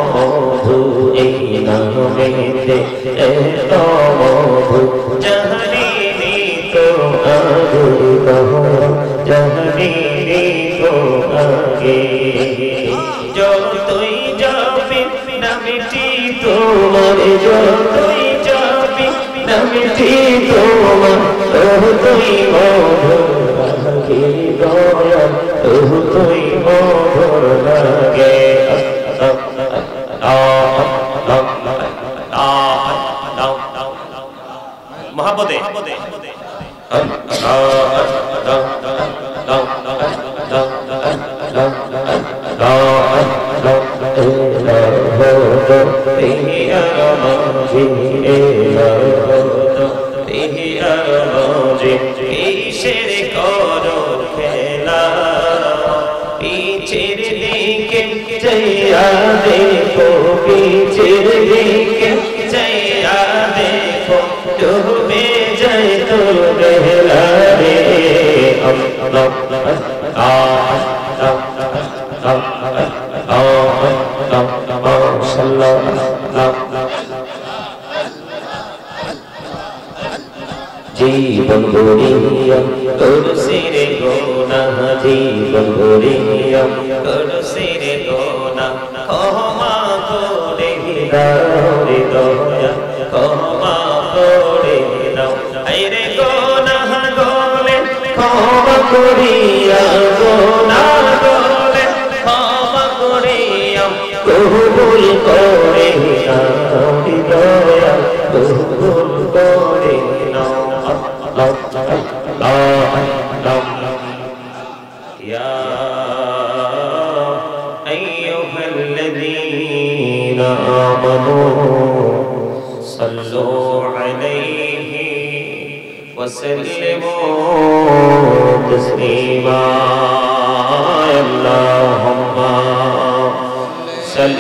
মধু এই নামেতে এত মধু জানিনি তো আগে জানিনি তো আগে যতই যাবে নামটি তোমার যতই যাবে নামটি তোমার ততই মধুর লাগে দয়াল ততই মধুর লাগে মহাপদে কিসের করো খেলা পিছের দিকে যাইয়া দেখো পিছের দিকে যাইয়া দেখো ডুবে যায় তো বেলা রে জীবন গড়িয়া করছে রে গোনাহ জীবন গড়িয়া করছে রে গোনাহ ক্ষমা করে দাও রে দয়া ক্ষমা করে দাও এই রে গোনাহ গলে ক্ষমা করিয়া গোনাহ গলে ক্ষমা করিয়া কবুল করে নাও রে দয়া কবুল করে নাও يا أيها الذين آمنوا صلوا عليه وسلموا تسليما اللهم صل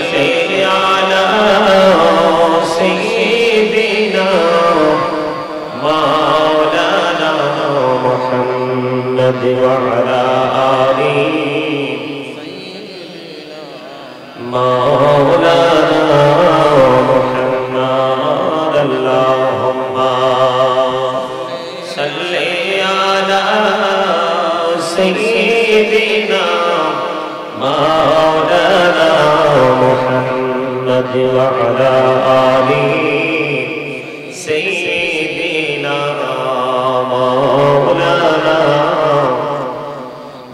على سيدنا مولانا محمد وعلى آله مولانا محمد اللهم صل على سيدنا مولانا محمد وعلى آله سيدنا مولانا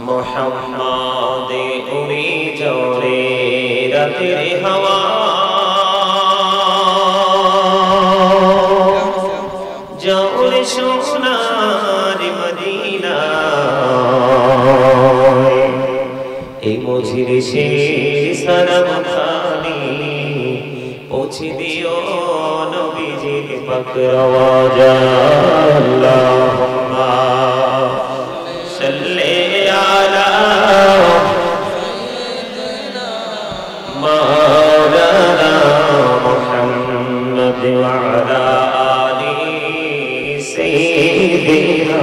محمد उड़ी जोरे रातेर हवा जोरे सोनार मदीना এই মজলিসের সালাম খানি পৌঁছে দিও নবীজির পাক আওয়াজ আল্লাহুম্মা সাল্লি আলা সাইয়্যিদিনা মাওলানা মুহাম্মদ ওয়া আলা আলি সাইয়্যিদিনা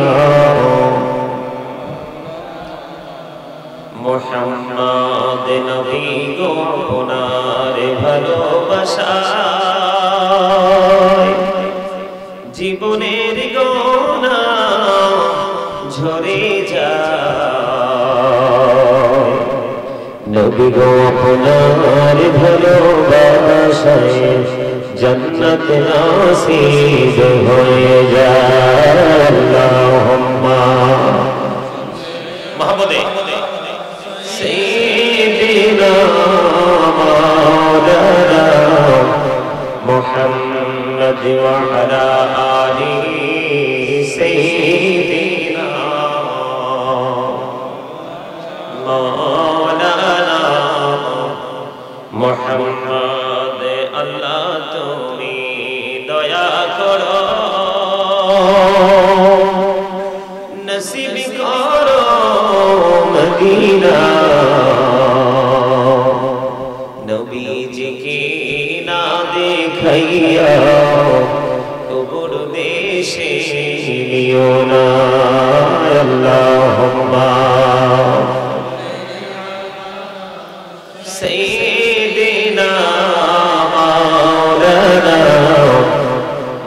মুহাম্মদ নবী গো আপনার ভালোবাসায় জীবনের গোনা ঝরে যায় নবী গো আপনার ভালোবাসায় জান্নাত নসিব হয়ে যায় আল্লাহুম্মা মুহাম্মদে سيدنا مولانا محمد وعلى آله سيدنا مولانا محمد الله তুমি দয়া করো নসিব করো মদিনা নবীজিকে না দেখাইয়া কবর দেশে নিও না আল্লাহুম্মা সাইয়্যিদিনা سيدنا مولانا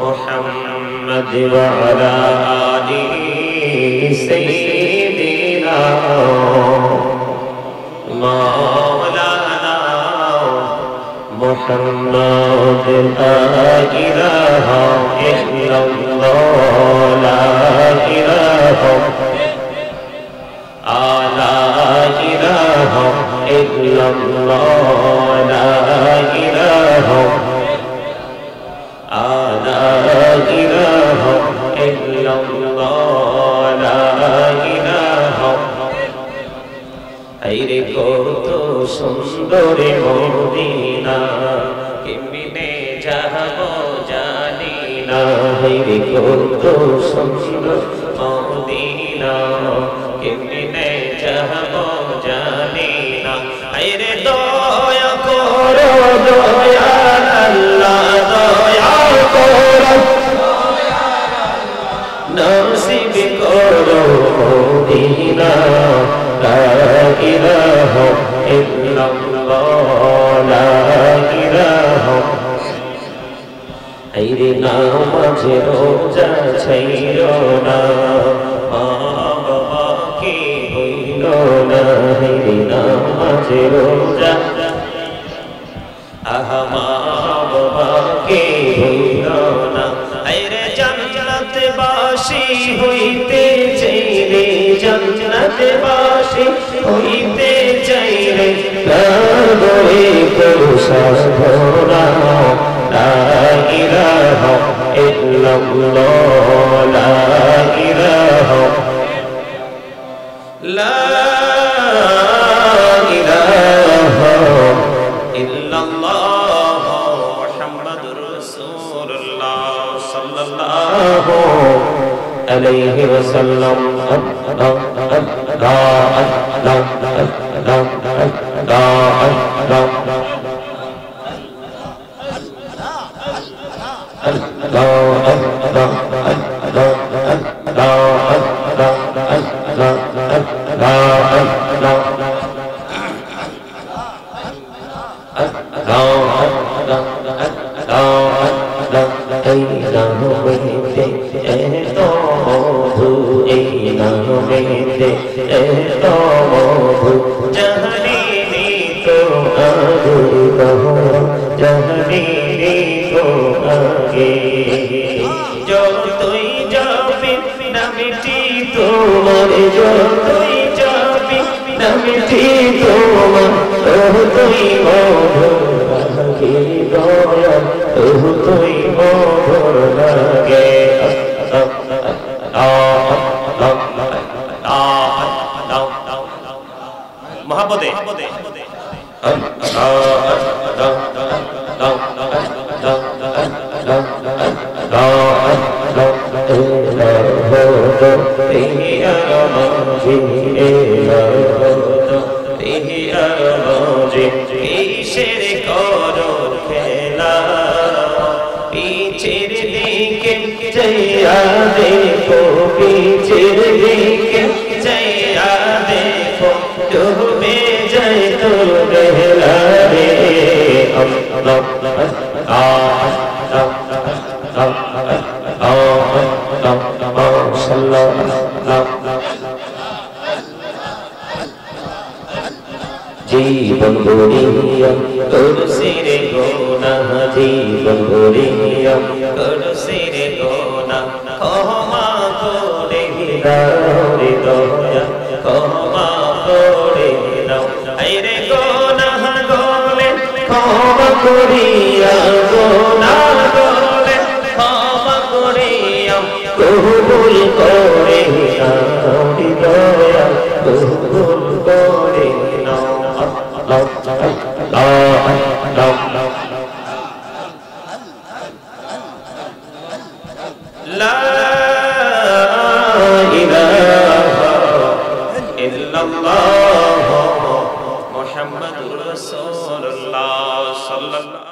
محمد وعلى آله سيدنا مولانا محمد لا إله إلا الله لا إله إلا الله لا إله إلا الله لا إله আইরে কত সুন্দর মদিনা কেমনে যাব জানি না আইরে কত সুন্দর মদিনা কেমনে যাব জানি না আইরে দয়া করো দয়াল আল্লাহ দয়া করো নসিব করো মদিনা লা ইলাহা ইল্লাল্লাহ লা ইলাহা আইরে নামাজ রোজা ছাইরো না মা বাবাকে হইলো না আইরে নামাজ রোজা আহা মা বাবাকে হইলো না আইরে জান্নাত বাসী হইতে চাইলে জান্নাত বাসী হইতে চাইলে কাবরে করো সাধনা লা ইলাহা ইল্লাল্লাহ লা ইলাহা লা ইলাহা ইল্লাল্লাহ মুহাম্মাদুর রাসূলুল্লাহ সাল্লাল্লাহু আলাইহি ওয়াসাল্লাম যতই যাবি নামটি তোমার যতই যাবি নামটি তোমার ততই মধুর লাগে দয়াল ততই মধুর লাগে মহাপদে কিসের করো খেলা পিছের দিকে চাইয়া দেখো পিছের দিকে চাইয়া দেখো ডুবে যায় তোর বেলা রে জীবন গড়িয়া করছি রে গোনাহ জীবন গড়িয়া করছি রে গোনাহ ক্ষমা করে দাও রে দয়া ক্ষমা করে দাও আইরে গোনাহ গলে ক্ষমা করিয়া গোনাহ গলে ক্ষমা করিয়া কবুল করে নাও রে দয়া কবুল করে নাও لا إله إلا الله محمد رسول الله صلى الله